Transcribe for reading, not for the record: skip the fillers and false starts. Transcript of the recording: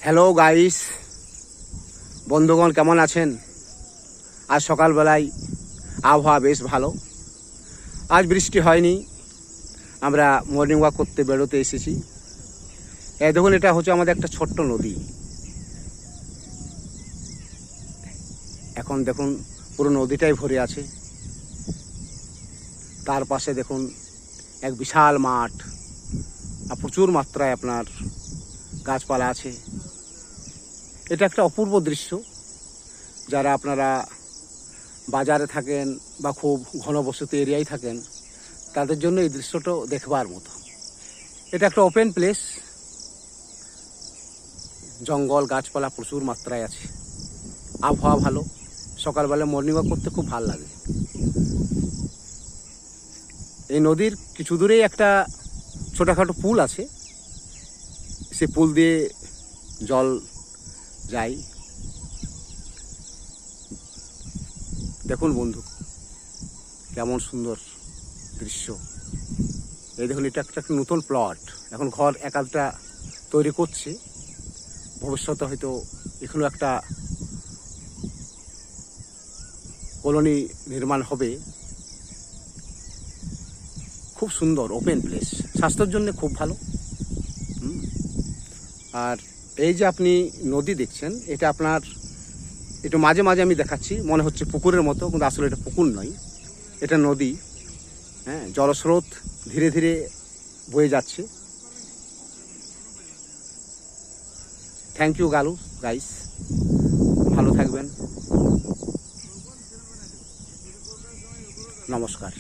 Hello guys, বন্ধুগণ কেমন আছেন? আজ সকালবেলায় আবহাওয়া বেশ ভালো। আজ বৃষ্টি হয়নি। আমরা মর্নিং ওয়াক করতে বেরোতে এসেছি। দেখুন, এটা হচ্ছে আমাদের একটা ছোট্ট নদী। এখন দেখুন পুরো নদীটাই ভরে আছে। তার পাশে দেখুন এক বিশাল মাঠ আর প্রচুর মাত্রায় আপনার গাছপালা আছে। এটা একটা অপূর্ব দৃশ্য। যারা আপনারা বাজারে থাকেন বা খুব ঘনবসতি এরিয়ায় থাকেন, তাদের জন্য এই দৃশ্যটা দেখবার মতো। এটা একটা ওপেন প্লেস, জঙ্গল গাছপালা প্রচুর মাত্রায় আছে, আবহাওয়া ভালো। সকালবেলা মর্নিং ওয়াক করতে খুব ভালো লাগে। এই নদীর কিছু দূরেই একটা ছোটোখাটো পুল আছে। সে পুল দিয়ে জল যায়। দেখুন বন্ধু, কেমন সুন্দর দৃশ্য। এই দেখুন, এটা একটা নতুন প্লট। এখন ঘর এক আধটা তৈরি করছে। ভবিষ্যতে হয়তো এখানেও একটা কলোনি নির্মাণ হবে। খুব সুন্দর ওপেন প্লেস, স্বাস্থ্যের জন্য খুব ভালো। আর এই যে আপনি নদী দেখছেন, এটা আপনার একটু মাঝে মাঝে আমি দেখাচ্ছি, মনে হচ্ছে পুকুরের মতো, কিন্তু আসলে এটা পুকুর নয়, এটা নদী। হ্যাঁ, জলস্রোত ধীরে ধীরে বয়ে যাচ্ছে। থ্যাংক ইউ গাইস, ভালো থাকবেন। নমস্কার।